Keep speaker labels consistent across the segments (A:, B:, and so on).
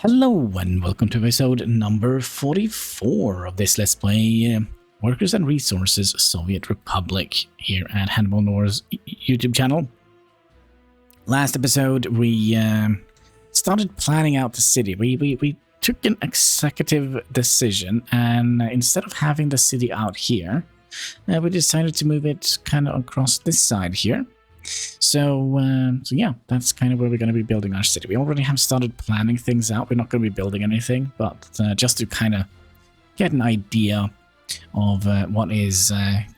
A: Hello and welcome to episode number 44 of this Let's Play Workers and Resources Soviet Republic here at HanniballNOR's YouTube channel. Last episode we started planning out the city. We took an executive decision, and instead of having the city out here, we decided to move it kind of across this side here. So yeah, that's kind of where we're going to be building our city. We already have started planning things out. We're not going to be building anything, but just to kind of get an idea of what is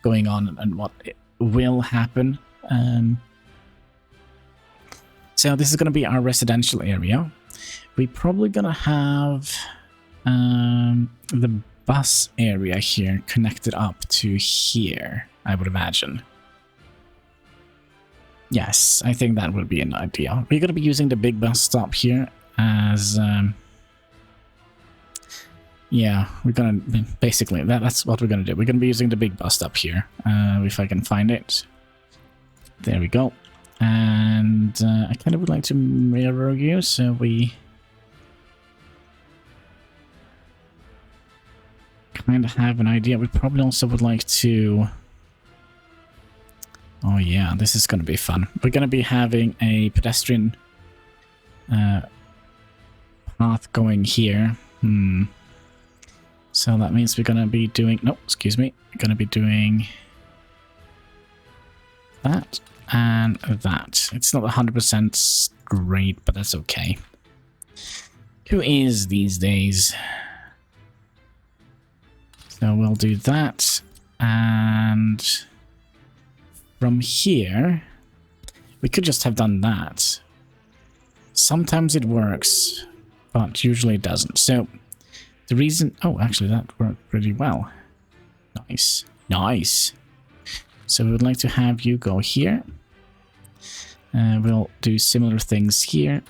A: going on and what will happen. So this is going to be our residential area. We're probably going to have the bus area here connected up to here, I would imagine. Yes, I think that would be an idea. We're going to be using the big bus stop here as... yeah, we're going to... Basically, that's what we're going to do. We're going to be using the big bus stop here, if I can find it. There we go. And I kind of would like to mirror you, so we... kind of have an idea. We probably also would like to... Oh yeah, this is going to be fun. We're going to be having a pedestrian path going here. So that means we're going to be doing... No, excuse me. We're going to be doing that and that. It's not 100% great, but that's okay. Who is these days? So we'll do that, and... from here, we could just have done that. Sometimes it works, but usually it doesn't. So, the reason... Oh, actually, that worked pretty well. Nice. Nice. So, we would like to have you go here. We'll do similar things here.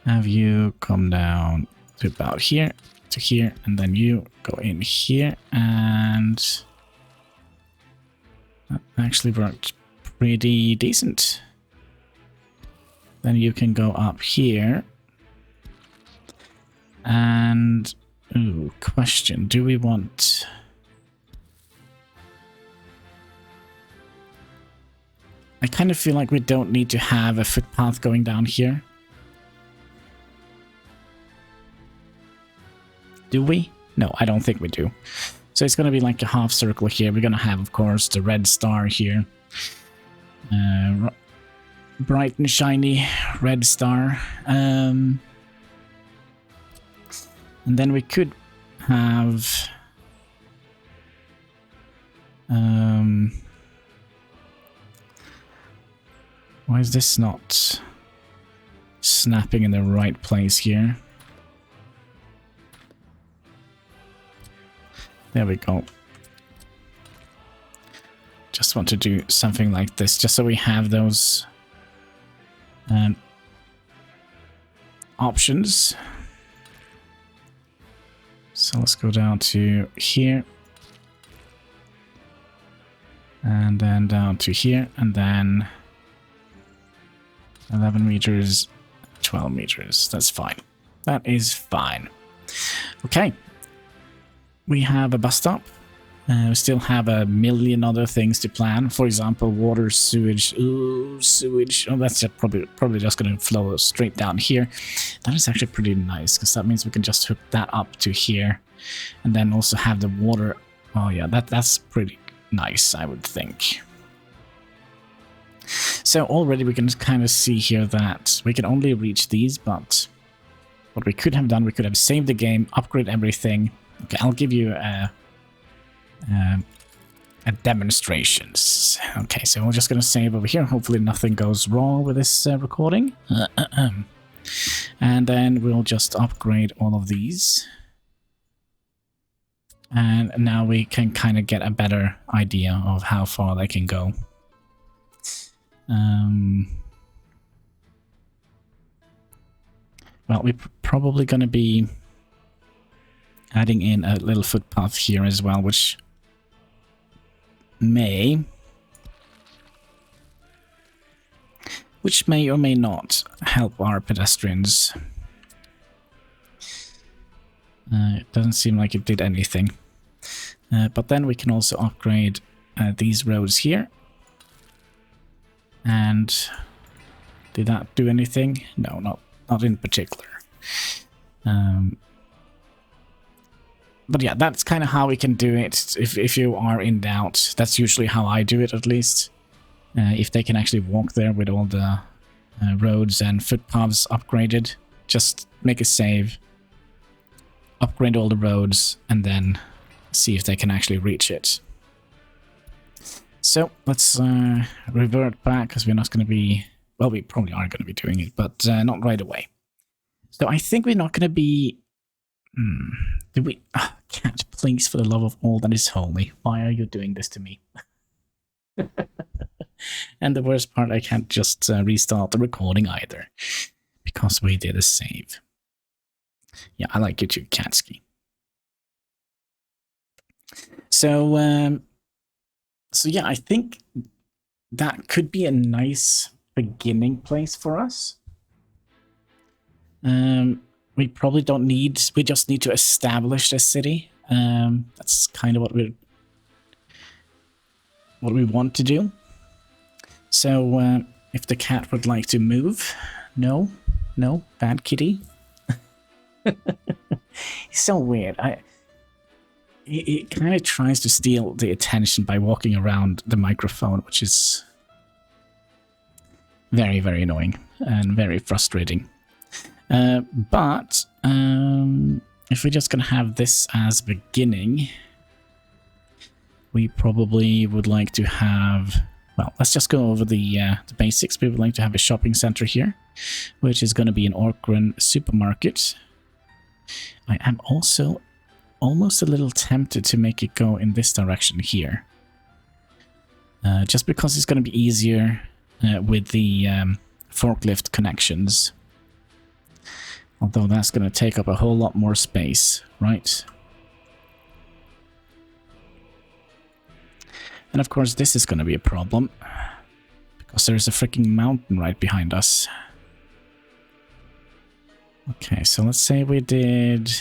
A: Have you come down to about here, to here, and then you go in here, and... that actually worked pretty decent. Then you can go up here. And... ooh, question. Do we want... I kind of feel like we don't need to have a footpath going down here. Do we? No, I don't think we do. So it's going to be like a half circle here. We're going to have, of course, the red star here. Bright and shiny red star. And then we could have... why is this not snapping in the right place here? There we go. Just want to do something like this, just so we have those options. So let's go down to here. And then down to here, and then 11 meters, 12 meters. That's fine. That is fine. Okay. We have a bus stop. We still have a million other things to plan. For example, water, sewage. Ooh, sewage. Oh, that's probably just going to flow straight down here. That is actually pretty nice, because that means we can just hook that up to here. And then also have the water. Oh yeah, that's pretty nice, I would think. So already we can kind of see here that we can only reach these, but what we could have done, we could have saved the game, upgrade everything. Okay, I'll give you a demonstrations. Okay, so we're just going to save over here. Hopefully nothing goes wrong with this recording. And then we'll just upgrade all of these. And now we can kind of get a better idea of how far they can go. Well, we're probably going to be adding in a little footpath here as well, which which may or may not help our pedestrians. It doesn't seem like it did anything. But then we can also upgrade these roads here. And did that do anything? No, not in particular. But yeah, that's kind of how we can do it. If you are in doubt, that's usually how I do it, at least. If they can actually walk there with all the roads and footpaths upgraded, just make a save, upgrade all the roads, and then see if they can actually reach it. So let's revert back, because we're not going to be... Well, we probably are going to be doing it, but not right away. So I think we're not going to be... Do we... Cat, please, for the love of all that is holy, why are you doing this to me? And the worst part, I can't just restart the recording either, because we did a save. Yeah, I like you too, Katsky. So, so yeah, I think that could be a nice beginning place for us. We probably don't need, we just need to establish the city. That's kind of what we want to do. So, if the cat would like to move, no, bad kitty. He's so weird. He kind of tries to steal the attention by walking around the microphone, which is very, very annoying and very frustrating. But if we're just going to have this as beginning, we probably would like to have... Well, let's just go over the basics. We would like to have a shopping center here, which is going to be an Orkran supermarket. I am also almost a little tempted to make it go in this direction here. Just because it's going to be easier with the forklift connections. Although that's going to take up a whole lot more space, right? And of course this is going to be a problem, because there's a freaking mountain right behind us. Okay, so let's say we did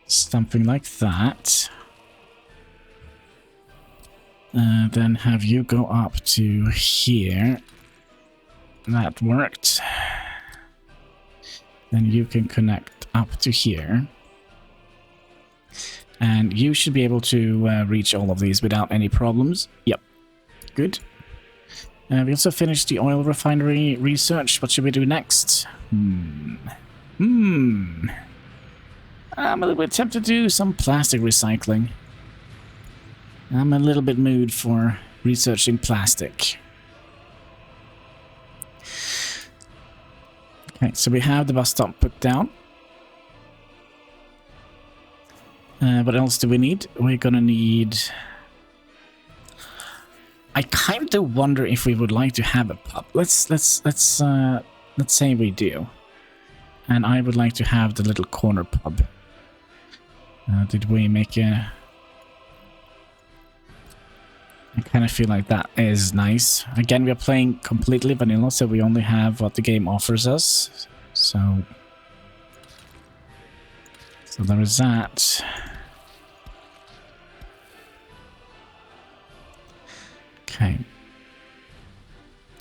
A: something like that. Then have you go up to here. That worked. Then you can connect up to here. And you should be able to reach all of these without any problems. Yep. Good. We also finished the oil refinery research. What should we do next? I'm a little bit tempted to do some plastic recycling. I'm a little bit mood for researching plastic. Okay, so we have the bus stop put down. What else do we need? We're gonna need... I kind of wonder if we would like to have a pub. Let's say we do. And I would like to have the little corner pub. Did we make a... I kind of feel like that is nice. Again, we are playing completely vanilla, so we only have what the game offers us. So there is that. Okay.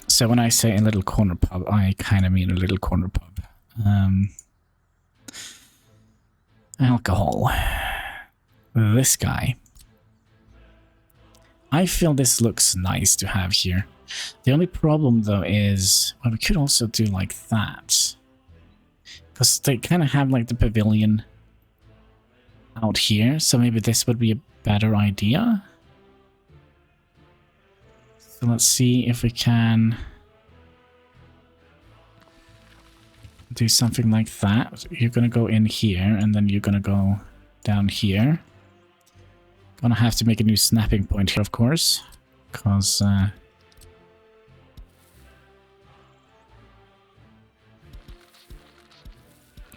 A: So when I say a little corner pub, I kind of mean a little corner pub. Alcohol. This guy. I feel this looks nice to have here. The only problem though is, well, we could also do like that. Because they kind of have like the pavilion out here, so maybe this would be a better idea. So let's see if we can do something like that. You're gonna go in here, and then you're gonna go down here. Gonna have to make a new snapping point here, of course, because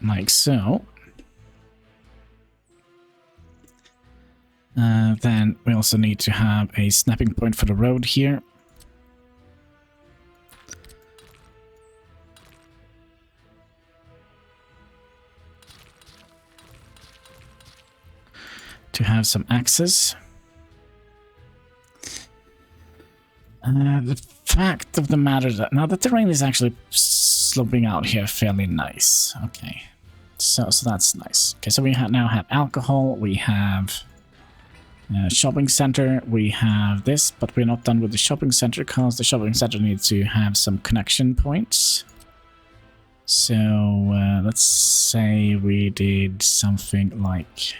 A: like so. Then we also need to have a snapping point for the road here. to have some access. The fact of the matter that now the terrain is actually sloping out here fairly nice. Okay, so that's nice. Okay, so we now have alcohol, we have shopping center, we have this, but we're not done with the shopping center because the shopping center needs to have some connection points. So let's say we did something like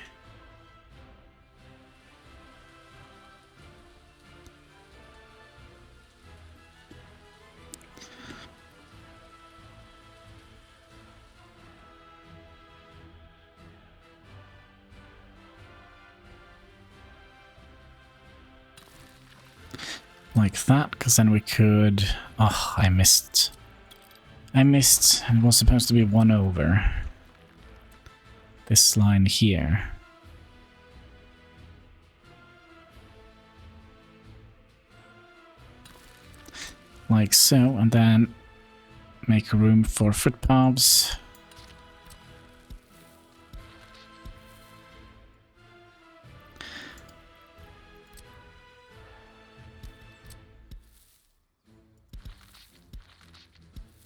A: that, because then we could... Oh, I missed. It was supposed to be 1 over this line here. Like so, and then make room for footpaths.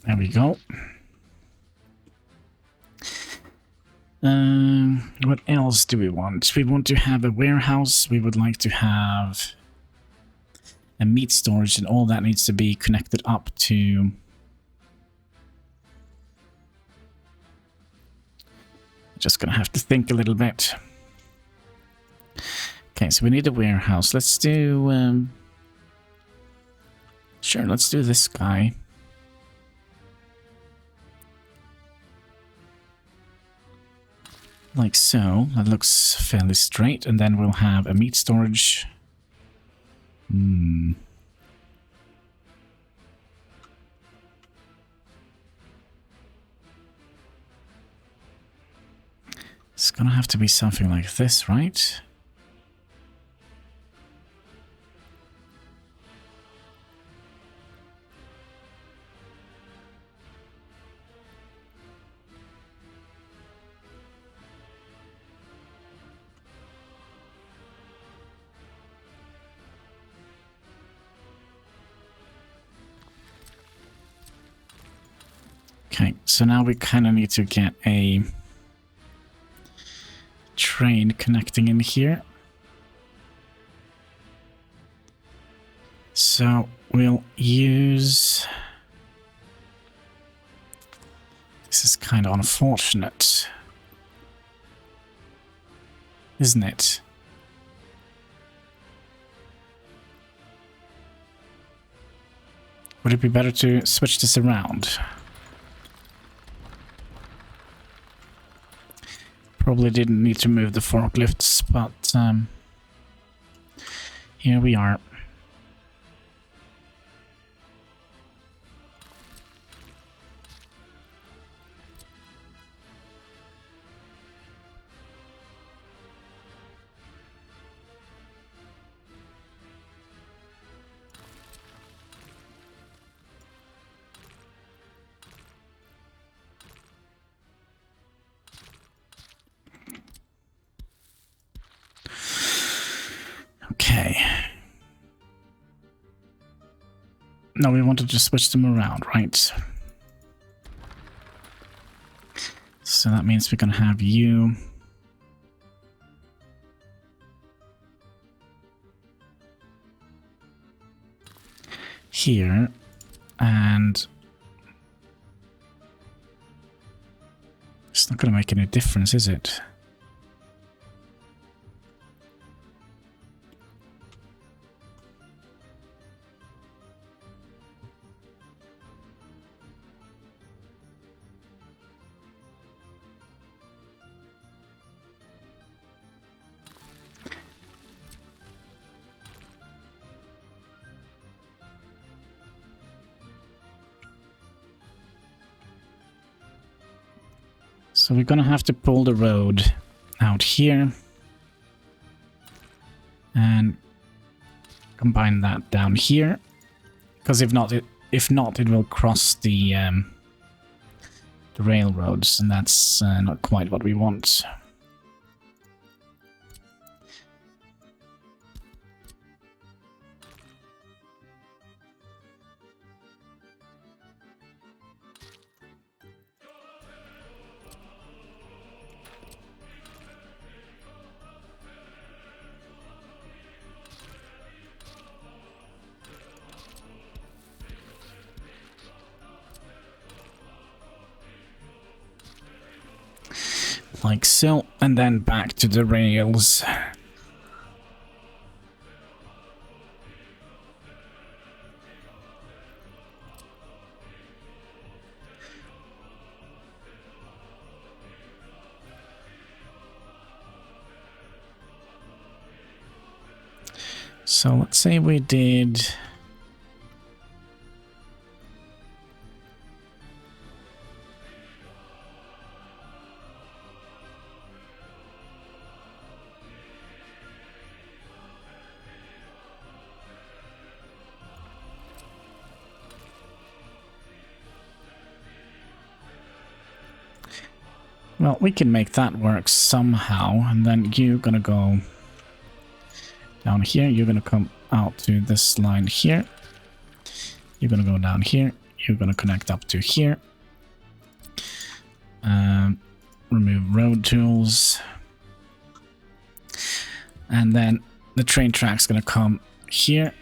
A: There we go. What else do we want? We want to have a warehouse. We would like to have a meat storage, and all that needs to be connected up to... Just gonna have to think a little bit. Okay, so we need a warehouse. Let's do... Sure, let's do this guy. Like so. That looks fairly straight. And then we'll have a meat storage. It's gonna have to be something like this, right? Okay, so now we kind of need to get a train connecting in here. So we'll use... This is kind of unfortunate, isn't it? Would it be better to switch this around? Probably didn't need to move the forklifts, but here we are. Okay. No, we wanted to switch them around, right? So that means we're gonna have you... here, and... It's not gonna make any difference, is it? So we're gonna have to pull the road out here and combine that down here, because if not, it will cross the railroads, and that's not quite what we want. Like so, and then back to the rails. So let's say we did... Well, we can make that work somehow, and then you're gonna go down here, you're gonna come out to this line here, you're gonna go down here, you're gonna connect up to here, remove road tools, and then the train track's gonna come here,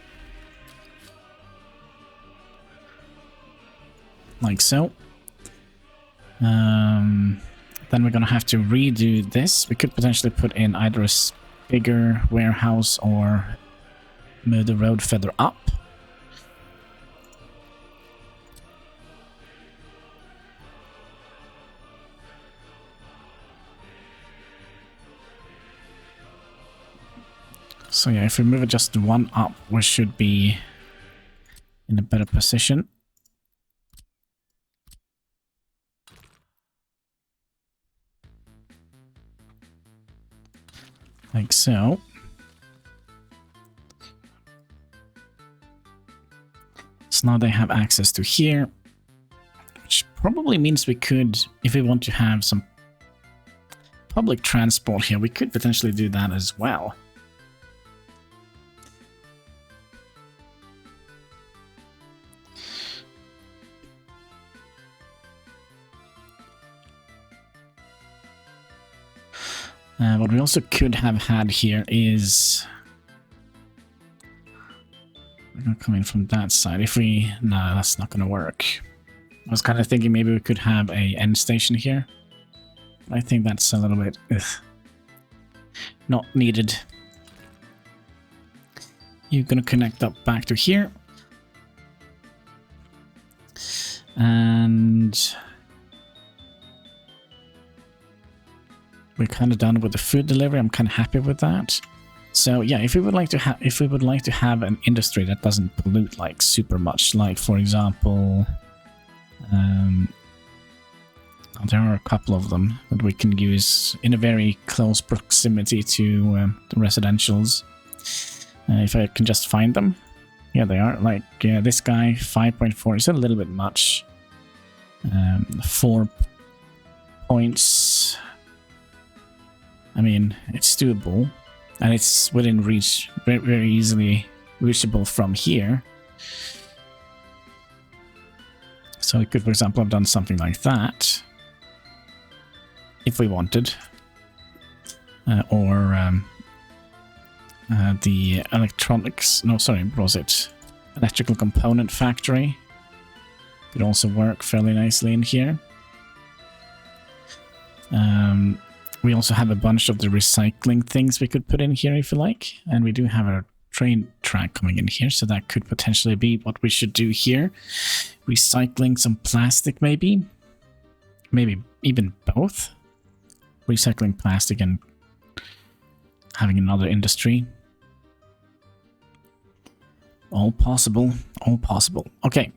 A: like so. Then we're gonna have to redo this. We could potentially put in either a bigger warehouse or move the road further up. So yeah, if we move it just one up, we should be in a better position. Like so. So now they have access to here, which probably means we could, if we want to have some public transport here, we could potentially do that as well. What we also could have had here is... We're gonna come in from that side. If we... No, that's not gonna work. I was kind of thinking maybe we could have a end station here. I think that's a little bit... not needed. You're gonna connect up back to here. And... we're kind of done with the food delivery. I'm kind of happy with that. So yeah, if we would like to have an industry that doesn't pollute like super much, like for example, there are a couple of them that we can use in a very close proximity to the residentials. If I can just find them, yeah, they are. Like this guy, 5.4 is a little bit much. 4 points. I mean, it's doable, and it's within reach, very, very easily reachable from here. So we could, for example, have done something like that, if we wanted. Or the electronics, no, sorry, what was it? Electrical component factory could also work fairly nicely in here. We also have a bunch of the recycling things we could put in here if you like. And we do have a train track coming in here, so that could potentially be what we should do here. Recycling some plastic maybe. Maybe even both. Recycling plastic and having another industry. All possible. All possible. Okay.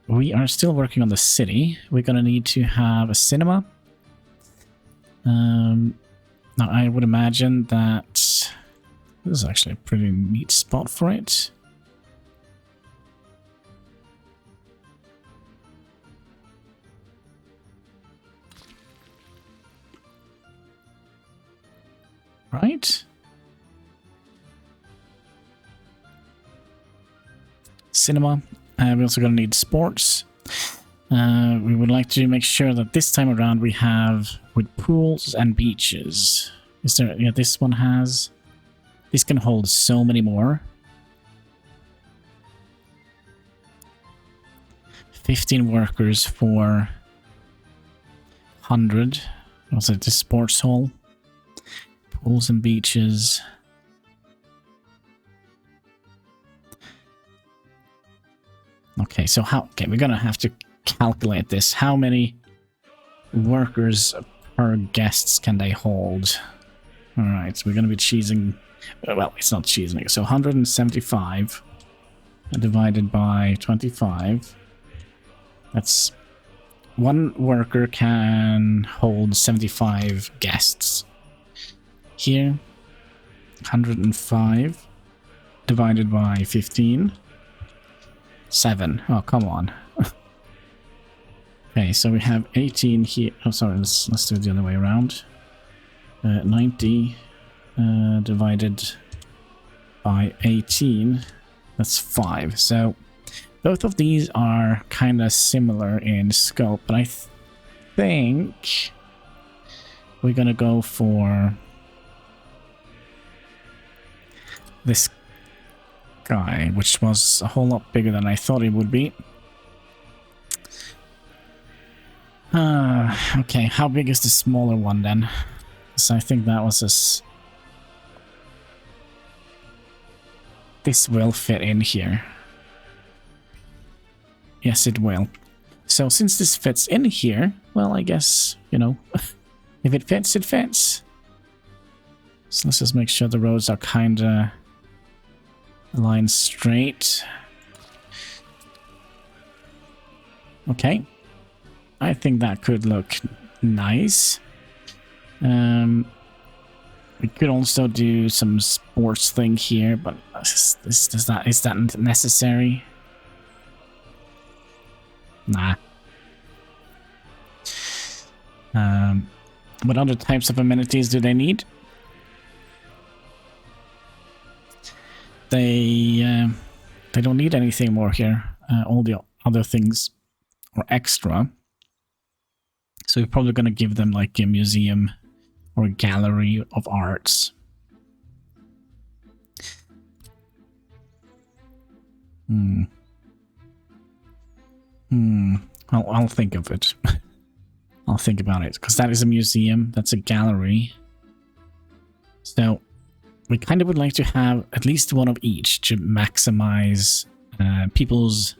A: We are still working on the city. We're gonna need to have a cinema. Now I would imagine that this is actually a pretty neat spot for it. Right? Cinema. We're also going to need sports. We would like to make sure that this time around we have with pools and beaches. Is there? Yeah, this one has. This can hold so many more. 15 workers for 100. Also, the sports hall, pools and beaches. Okay, so okay, we're gonna have to calculate this. How many workers per guests can they hold? All right, so we're gonna be cheesing. Well, it's not cheesing. So 175 divided by 25. That's one worker can hold 75 guests. Here, 105 divided by 15. 7. Oh, come on. Okay, so we have 18 here. Oh, sorry, let's do it the other way around. 90 divided by 18. That's 5. So both of these are kind of similar in scope, but I think we're gonna go for this guy, which was a whole lot bigger than I thought it would be. Okay, how big is the smaller one then? So I think that was this will fit in here. Yes, it will. So since this fits in here, well, I guess, you know, if it fits, it fits. So let's just make sure the roads are kind of aligned straight. Okay. I think that could look nice. We could also do some sports thing here, but is that necessary? Nah. What other types of amenities do they need? They don't need anything more here. All the other things are extra. So we're probably going to give them like a museum or a gallery of arts. I'll think of it. I'll think about it, because that is a museum, that's a gallery. So we kind of would like to have at least one of each to maximize people's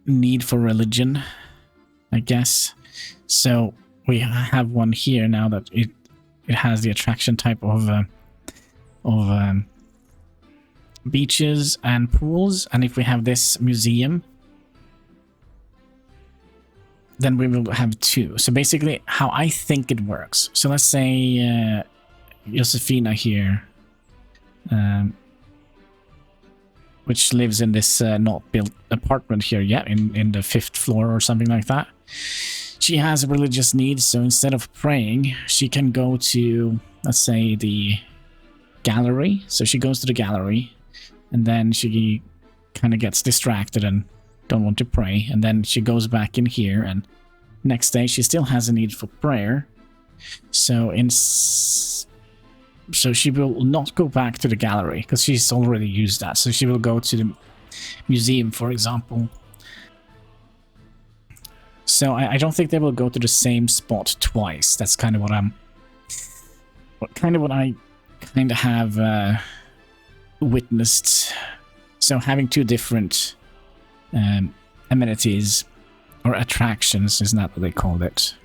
A: need for religion, I guess. So we have one here now that it has the attraction type of beaches and pools, and if we have this museum, then we will have 2. So basically, how I think it works. So let's say Josefina here, which lives in this not built apartment here yet, in the 5th floor or something like that. She has religious needs, so instead of praying, she can go to, let's say, the gallery. So she goes to the gallery, and then she kind of gets distracted and don't want to pray, and then she goes back in here, and next day she still has a need for prayer. So she will not go back to the gallery, because she's already used that. So she will go to the museum, for example. So I don't think they will go to the same spot twice. That's kind of what I have witnessed. So having 2 different amenities or attractions, isn't that what they called it?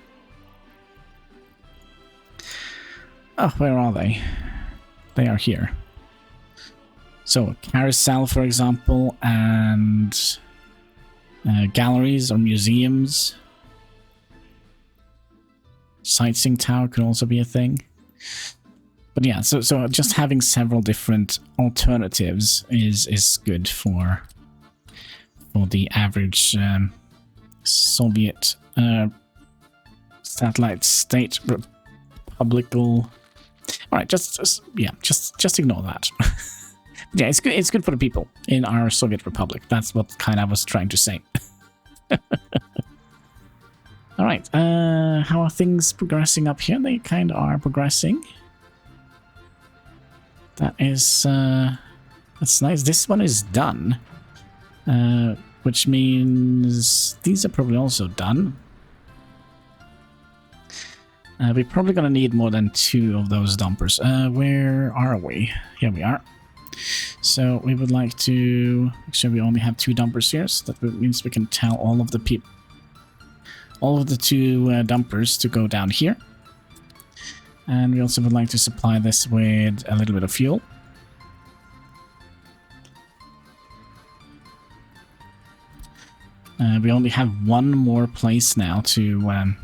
A: Oh, where are they? They are here. So carousel, for example, and galleries or museums. Sightseeing tower could also be a thing. But yeah, so just having several different alternatives is good for the average Soviet satellite state republical. All right, just ignore that. Yeah, it's good. It's good for the people in our Soviet Republic. That's what kind of I was trying to say. All right, how are things progressing up here? They kind of are progressing. That is, that's nice. This one is done. which means these are probably also done. We're probably going to need more than 2 of those dumpers. Where are we? Here we are. So we would like to make sure we only have 2 dumpers here. So that means we can tell all of the 2 dumpers to go down here. And we also would like to supply this with a little bit of fuel. We only have 1 more place now to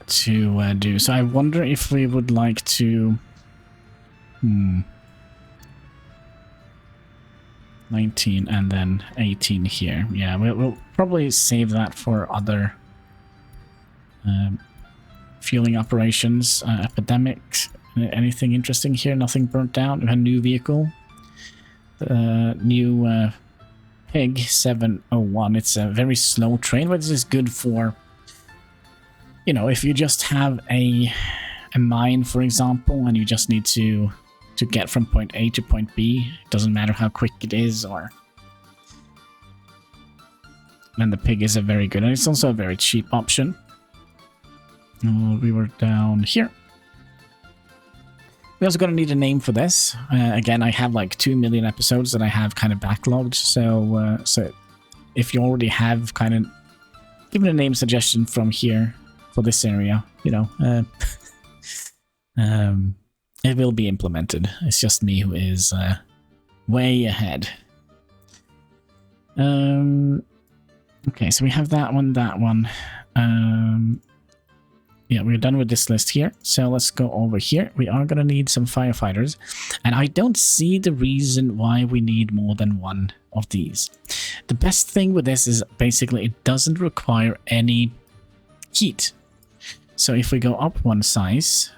A: do. So I wonder if we would like to 19 and then 18 here. Yeah, we'll probably save that for other fueling operations. Epidemic, anything interesting here? Nothing burnt down. We have a new vehicle. New Pig 701. It's a very slow train, but this is good for, you know, if you just have a mine, for example, and you just need to get from point A to point B. It doesn't matter how quick it is, or then the Pig is a very good, and it's also a very cheap option. We were down here. We're also going to need a name for this. Again, I have like 2 million episodes that I have kind of backlogged, so if you already have kind of given a name suggestion from here for this area, you know, it will be implemented. It's just me who is way ahead. Okay, so we have that one. Yeah, we're done with this list here. So let's go over here. We are going to need some firefighters. And I don't see the reason why we need more than 1 of these. The best thing with this is basically it doesn't require any heat. So if we go up 1 size,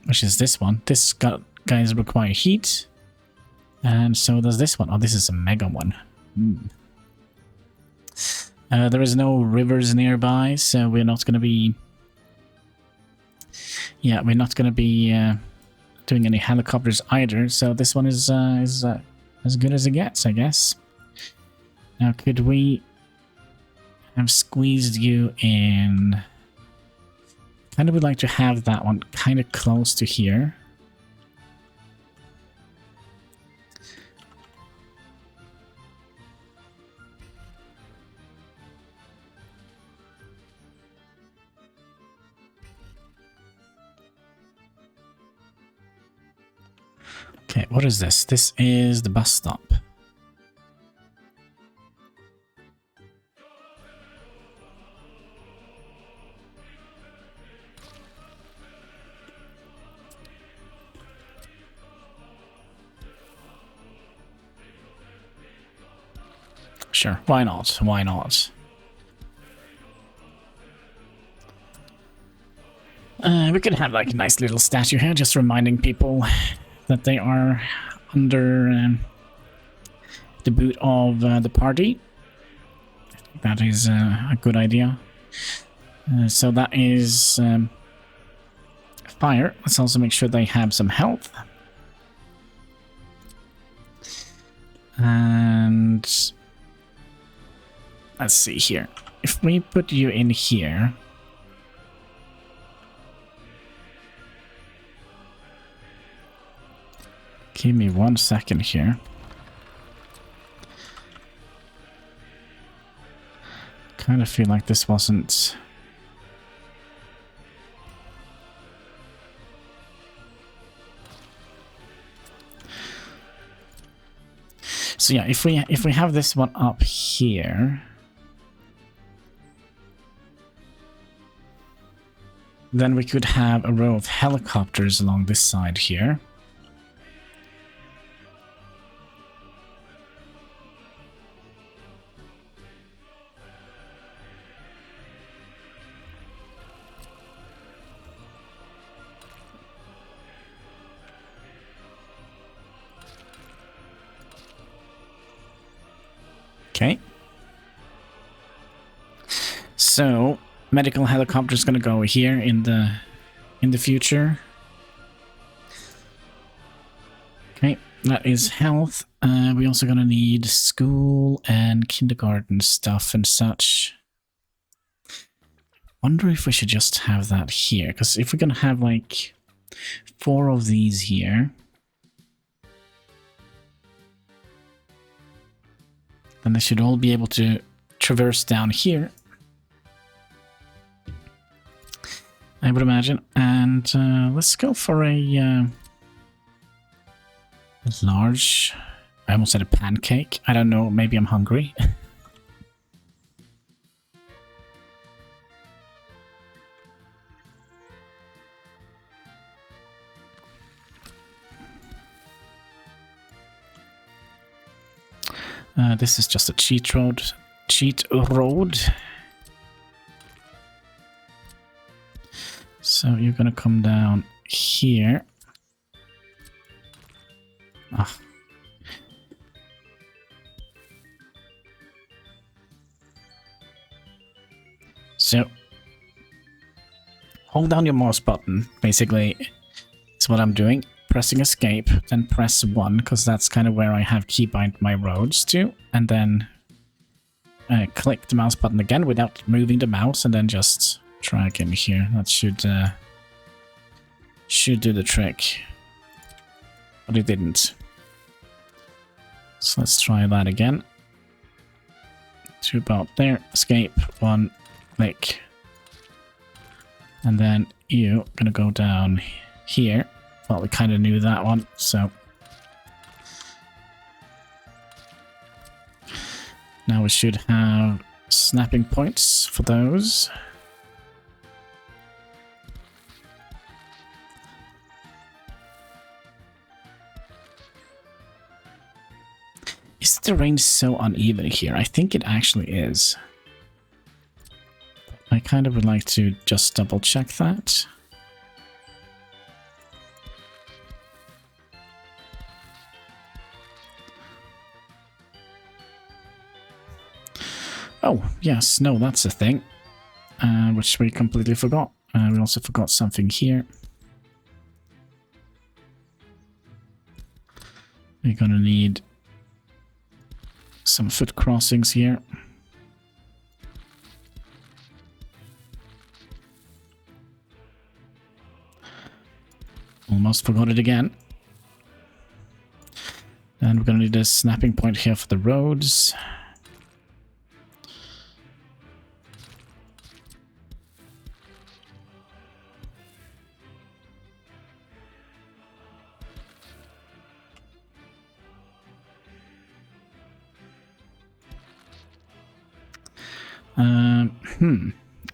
A: which is this one, this guys require heat. And so does this one. Oh, this is a mega one. There is no rivers nearby, so we're not going to be... Yeah, we're not going to be doing any helicopters either, so this one is as good as it gets, I guess. Now, could we have squeezed you in... Kind of would like to have that one kind of close to here. Okay, what is this? This is the bus stop. Sure, why not? Why not? We could have like a nice little statue here, just reminding people that they are under the boot of the party. I think that is a good idea. So that is fire. Let's also make sure they have some health. And let's see here. If we put you in here... Give me 1 second here. Kind of feel like this wasn't... So yeah, if we have this one up here, then we could have a row of helicopters along this side here. Okay. So, medical helicopter is going to go here in the future. Okay, that is health. We also gonna need school and kindergarten stuff and such. Wonder if we should just have that here, because if we're gonna have like 4 of these here, then they should all be able to traverse down here, I would imagine. And let's go for a large... I almost said a pancake. I don't know, maybe I'm hungry. This is just a cheat road. So you're gonna come down here. Ah. So hold down your mouse button, basically. It's what I'm doing. Pressing escape, then press 1, because that's kind of where I have keybind my roads to, and then click the mouse button again without moving the mouse, and then just drag in here. That should do the trick, but it didn't. So let's try that again. To about there, escape, 1, click, and then you're gonna go down here. Well, we kind of knew that one, so... Now we should have snapping points for those. Is the terrain so uneven here? I think it actually is. I kind of would like to just double check that. Oh, yes, no, that's a thing, which we completely forgot. We also forgot something here. We're gonna need some foot crossings here. Almost forgot it again. And we're gonna need a snapping point here for the roads.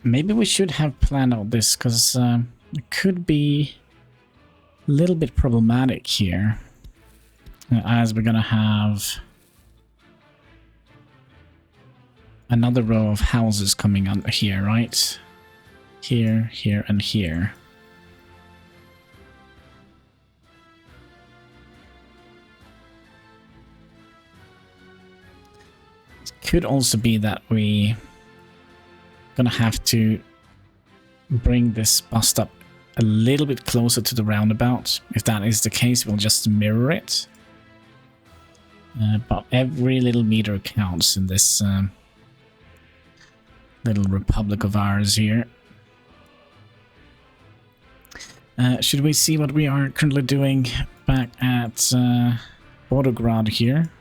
A: Maybe we should have planned out this, because it could be a little bit problematic here, as we're gonna have another row of houses coming on here, right? Here, here, and here. It could also be that we gonna have to bring this bus stop a little bit closer to the roundabout. If that is the case, we'll just mirror it. But every little meter counts in this little republic of ours here. Should we see what we are currently doing back at Bordegrad here?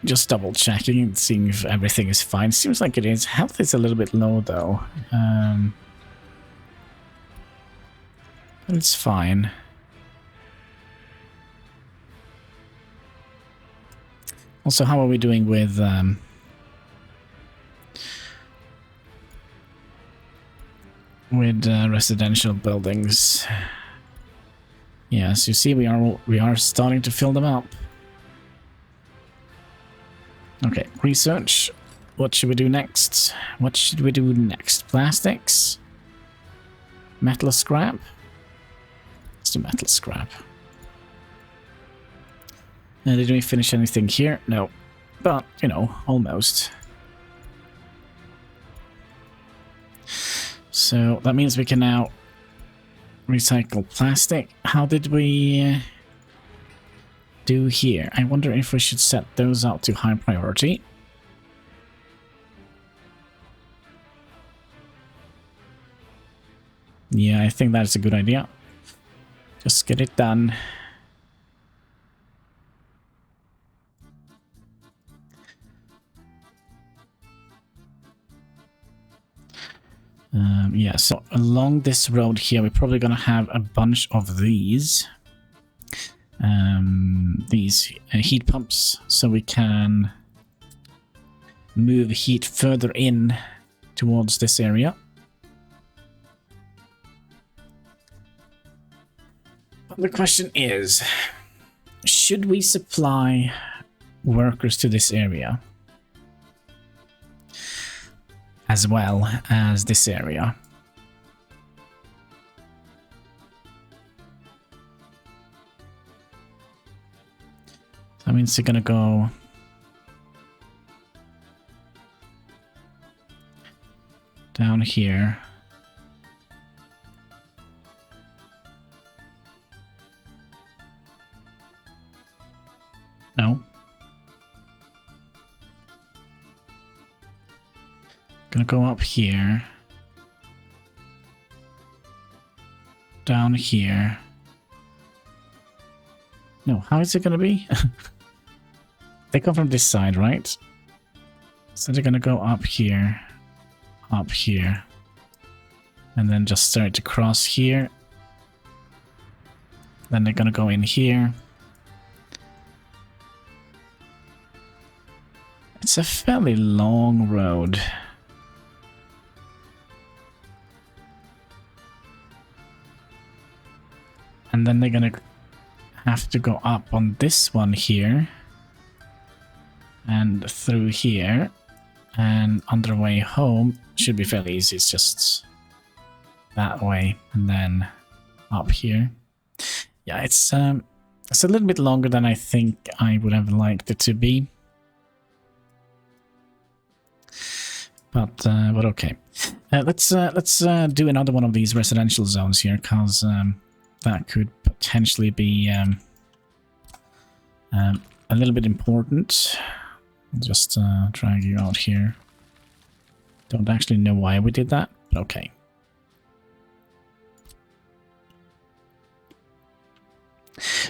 A: Just double checking and seeing if everything is fine. Seems like it is. Health is a little bit low though. But it's fine. Also, how are we doing with residential buildings? Yes, you see, we are starting to fill them up. Okay, research. What should we do next? What should we do next? Plastics? Metal scrap? Let's do metal scrap. Did we finish anything here? No. But, you know, almost. So that means we can now recycle plastic. How did we do here? I wonder if we should set those out to high priority. Yeah, I think that's a good idea. Just get it done. Yeah, so along this road here, we're probably gonna have a bunch of these heat pumps, so we can move heat further in towards this area. But the question is, should we supply workers to this area as well as this area? That means they're gonna go down here. No. Gonna go up here. Down here. No, how is it gonna be? They come from this side, right? So they're gonna go up here, and then just start to cross here. Then they're gonna go in here. It's a fairly long road. And then they're gonna have to go up on this one here. And through here. And on their way home, should be fairly easy. It's just that way. And then up here. Yeah, it's a little bit longer than I think I would have liked it to be. But okay. Let's do another one of these residential zones here, because that could potentially be a little bit important. I'll just drag you out here. Don't actually know why we did that, but okay.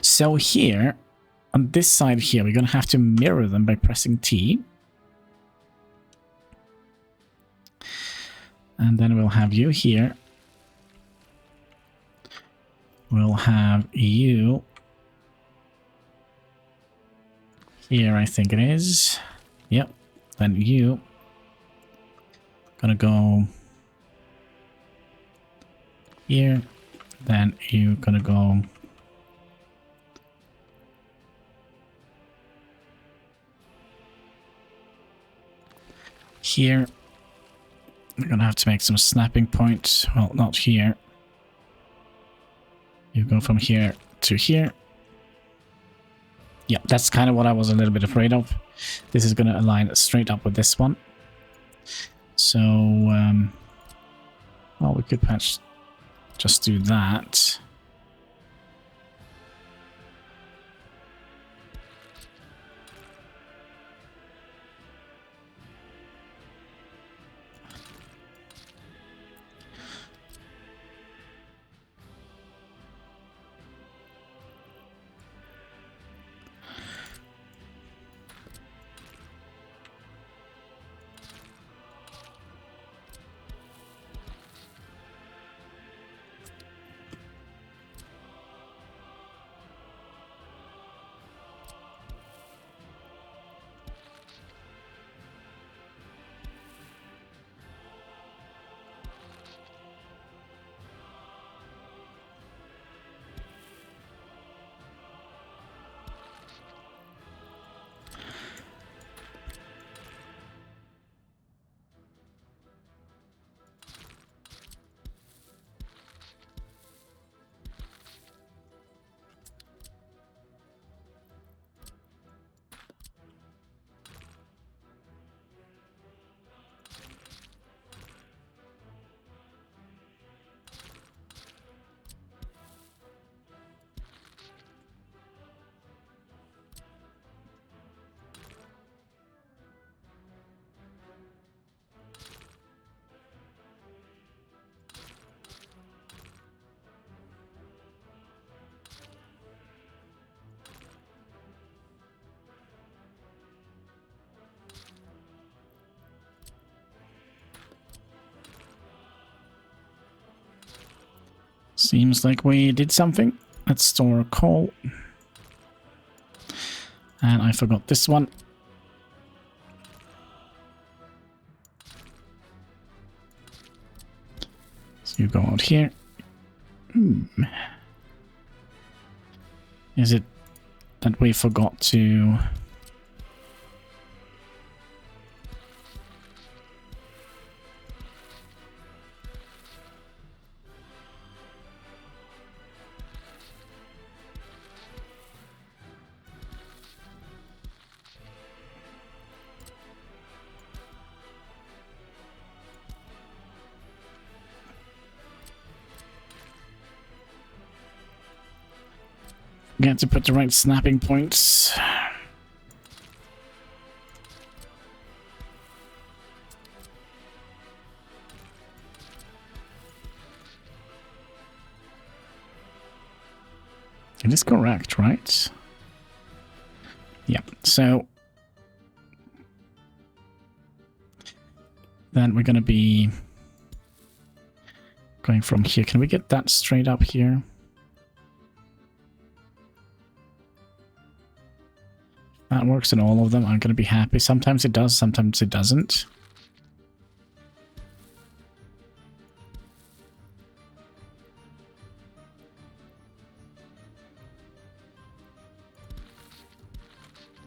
A: So here, on this side here, we're going to have to mirror them by pressing T. And then we'll have you here. We'll have you here, I think it is. Yep. Then you gonna go here. Then you gonna go here. We're gonna have to make some snapping points. Well, not here. You go from here to here. Yeah, that's kind of what I was a little bit afraid of. This is gonna align straight up with this one. So, well, we could perhaps just do that. Seems like we did something. Let's store coal. And I forgot this one. So you go out here. Is it that we forgot to... Get to put the right snapping points. It is correct, right? Yeah, so then we're going to be going from here. Can we get that straight up here? That works in all of them. I'm going to be happy. Sometimes it does, sometimes it doesn't.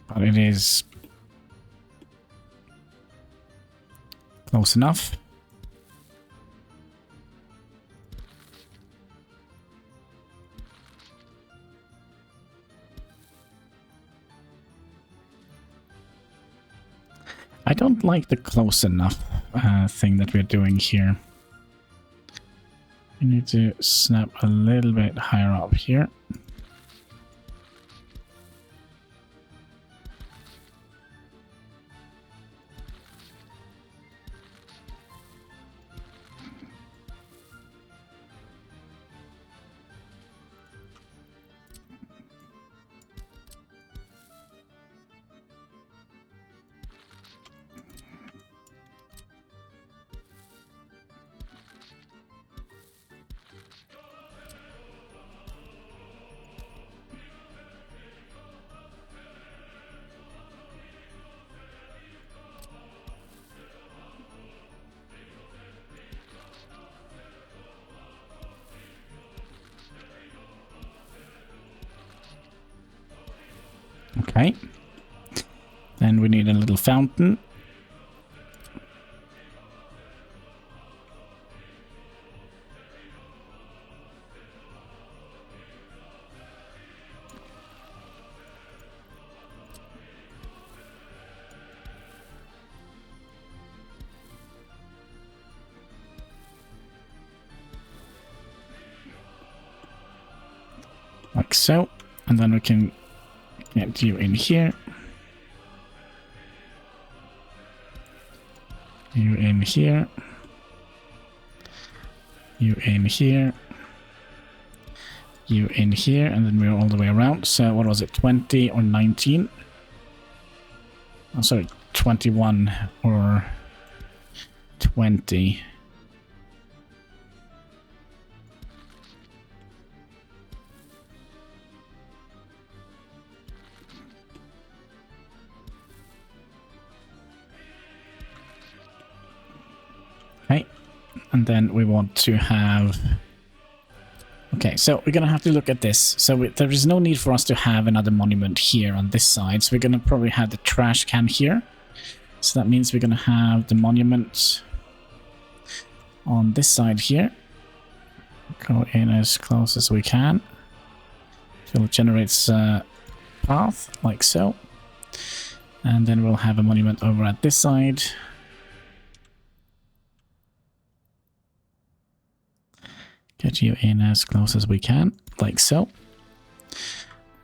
A: But it is close enough. I don't like the close enough thing that we're doing here. We need to snap a little bit higher up here. Okay. Then we need a little fountain. Like so. And then we can get you in here. You in here. You in here. You in here. And then we're all the way around. So what was it? 20 or 19? Oh, sorry. 21 or 20. Okay, and then we want to have... Okay, so we're going to have to look at this. So there is no need for us to have another monument here on this side. So we're going to probably have the trash can here. So that means we're going to have the monument on this side here. Go in as close as we can. So it generates a path, like so. And then we'll have a monument over at this side. Get you in as close as we can, like so.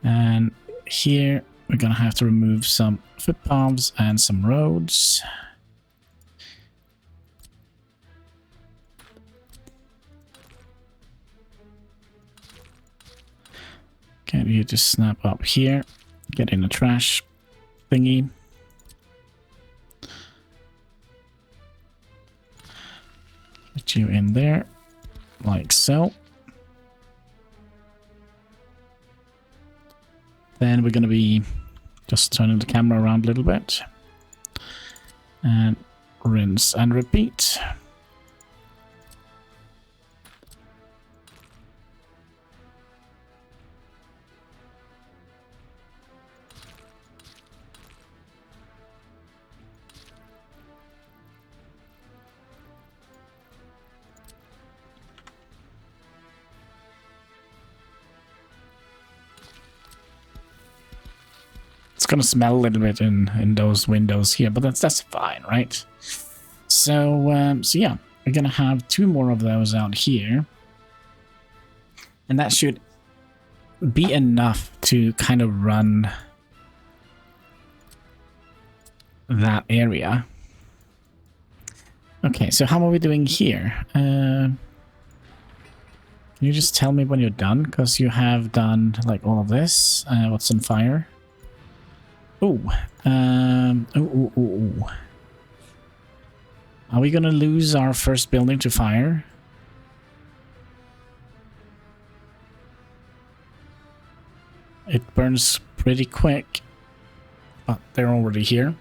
A: And here we're gonna have to remove some footpaths and some roads. Get you to snap up here, get in the trash thingy. Get you in there. Like so. Then we're going to be just turning the camera around a little bit. And rinse and repeat. It's gonna smell a little bit in those windows here, but that's fine, right? So so yeah, we're gonna have 2 more of those out here, and that should be enough to kind of run that area. Okay, so how are we doing here? Can you just tell me when you're done? Because you have done like all of this. What's on fire? Oh, Are we gonna lose our first building to fire? It burns pretty quick, but they're already here.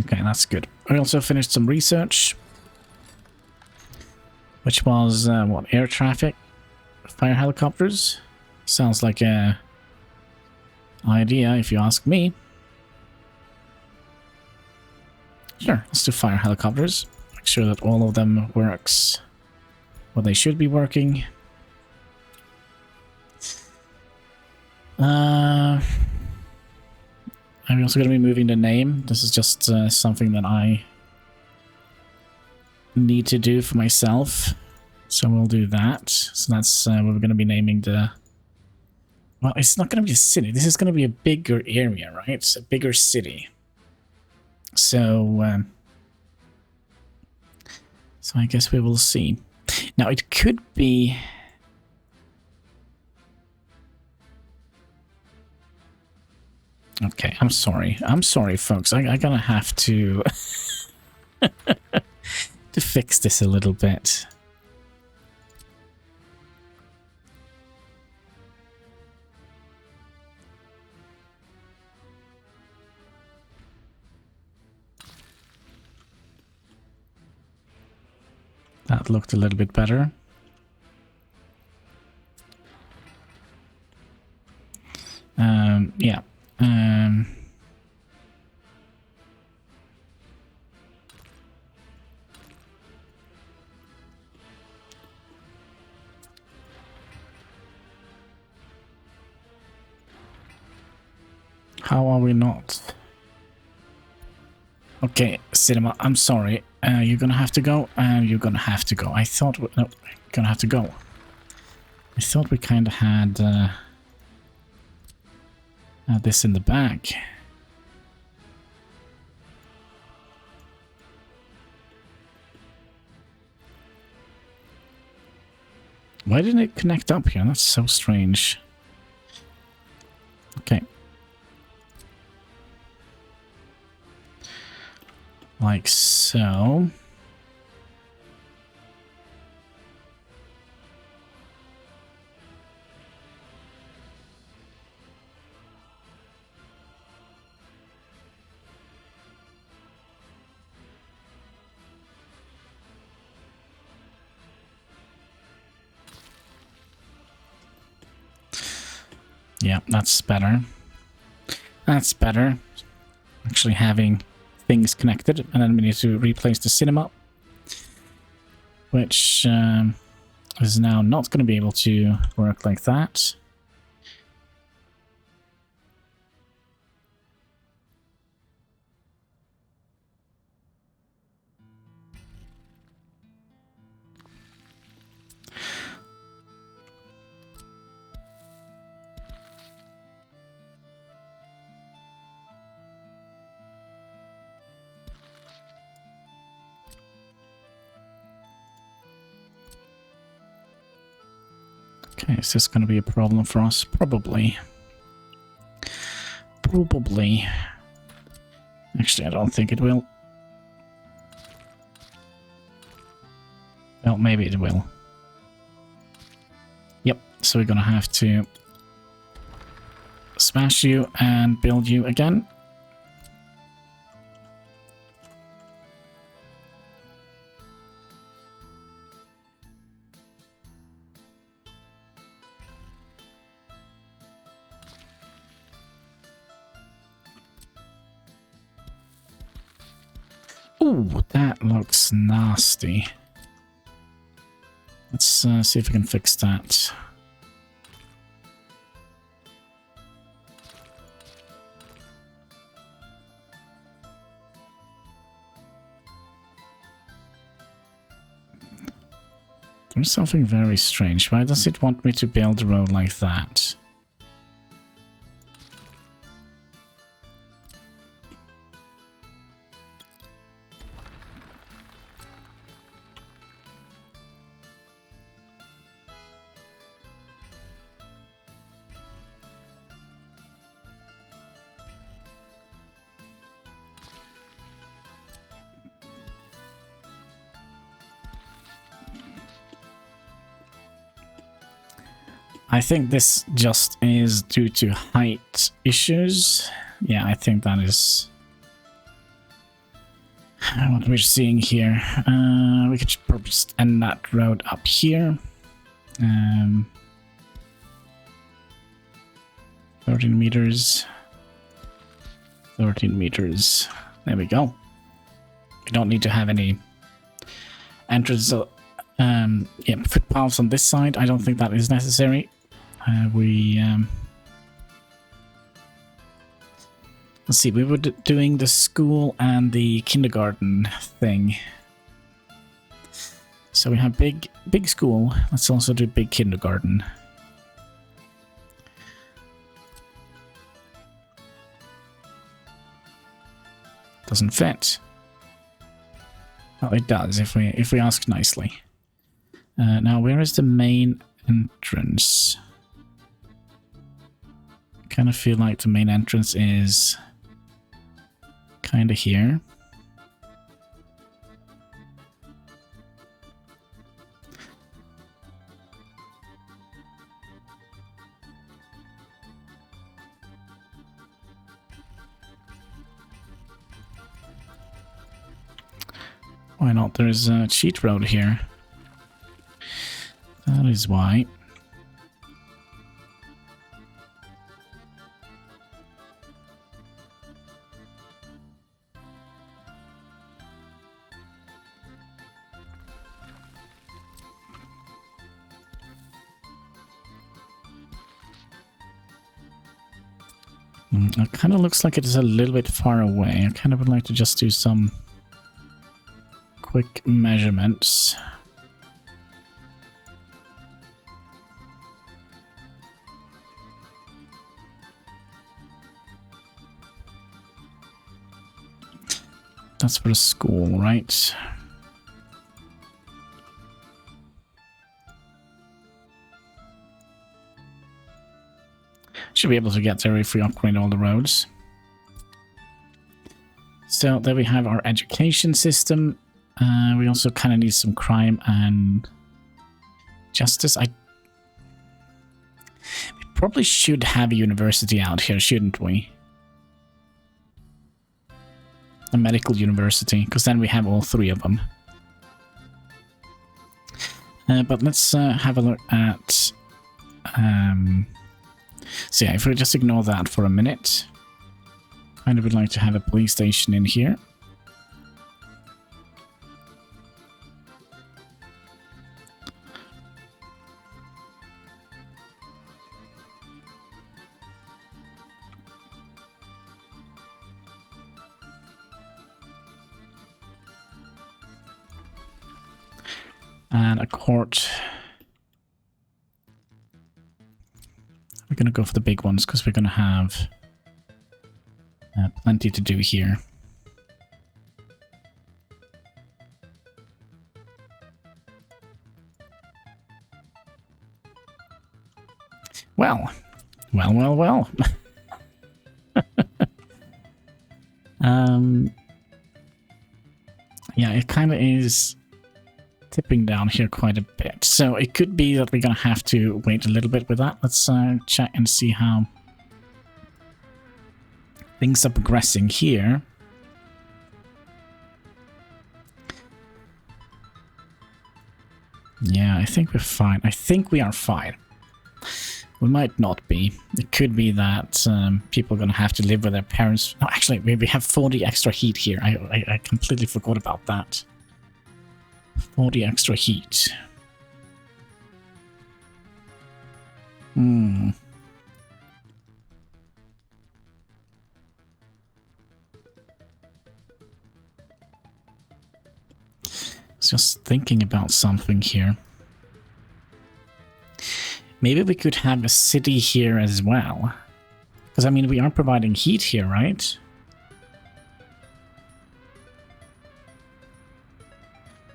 A: Okay, that's good. We also finished some research, which was, what, air traffic? Fire helicopters? Sounds like a idea, if you ask me. Sure, let's do fire helicopters. Make sure that all of them works what they should be working. I'm also going to be moving the name. This is just something that I need to do for myself. So we'll do that. So that's what we're going to be naming the... Well, it's not going to be a city. This is going to be a bigger area, right? It's a bigger city. So, so I guess we will see. Now, it could be... Okay, I'm sorry. I'm sorry, folks. I'm gonna have to... to fix this a little bit. That looked a little bit better. Yeah. How are we not? Okay, Cinema, I'm sorry. You're gonna have to go. You're gonna have to go. I thought... No, you're gonna have to go. I thought we kind of had this in the bag. Why didn't it connect up here? That's so strange. Okay. Like so. Yeah, that's better. That's better. Actually having things connected, and then we need to replace the cinema, which is now not going to be able to work like that. Okay, is this going to be a problem for us? Probably. Probably. Actually, I don't think it will. Well, maybe it will. Yep, so we're going to have to smash you and build you again. Ooh, that looks nasty. Let's see if we can fix that. There's something very strange. Why does it want me to build a road like that? I think this just is due to height issues. Yeah, I think that is what we're seeing here. We could probably just end that road up here. 13 meters. 13 meters. There we go. We don't need to have any entrance. Yeah, footpaths on this side. I don't think that is necessary. Let's see, we were doing the school and the kindergarten thing. So we have big school. Let's also do big kindergarten. Doesn't fit. Well, it does if we ask nicely. Now, where is the main entrance? I kind of feel like the main entrance is kind of here. Why not? There's a cheat road here. That is why. It kind of looks like it is a little bit far away. I kind of would like to just do some quick measurements. That's for the school, right? Should be able to get there if we upgrade all the roads. So there we have our education system. We also kind of need some crime and justice. We probably should have a university out here, shouldn't we? A medical university, because then we have all three of them. But let's have a look at... So yeah, if we just ignore that for a minute. Kind of would like to have a police station in here. And a court. We're going to go for the big ones because we're going to have plenty to do here. Well. Yeah, it kind of is tipping down here quite a bit. So it could be that we're going to have to wait a little bit with that. Let's check and see how things are progressing here. Yeah, I think we're fine. I think we are fine. We might not be. It could be that people are going to have to live with their parents. No, actually, we have 40 extra heat here. I completely forgot about that. 40 extra heat. Hmm. I was just thinking about something here. Maybe we could have a city here as well. Because, I mean, we are providing heat here, right?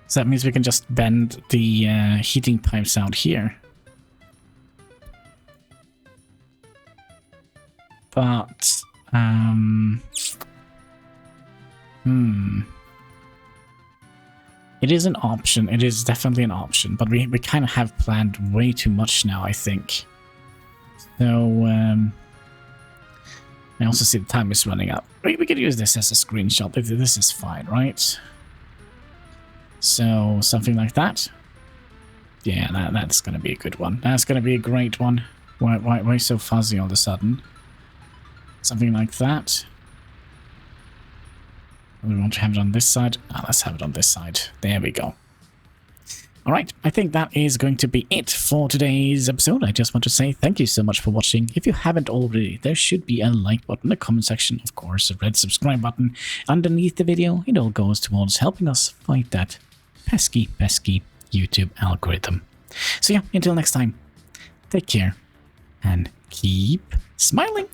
A: So that means we can just bend the heating pipes out here. But, It is an option. It is definitely an option. But we kind of have planned way too much now, I think. So, I also see the time is running out. We could use this as a screenshot. This is fine, right? So, something like that. Yeah, that's going to be a good one. That's going to be a great one. Why so fuzzy all of a sudden? Something like that. We want to have it on this side. Let's have it on this side. There we go. Alright, I think that is going to be it for today's episode. I just want to say thank you so much for watching. If you haven't already, there should be a like button in the comment section. Of course, a red subscribe button underneath the video. It all goes towards helping us fight that pesky YouTube algorithm. So yeah, until next time, take care and keep smiling.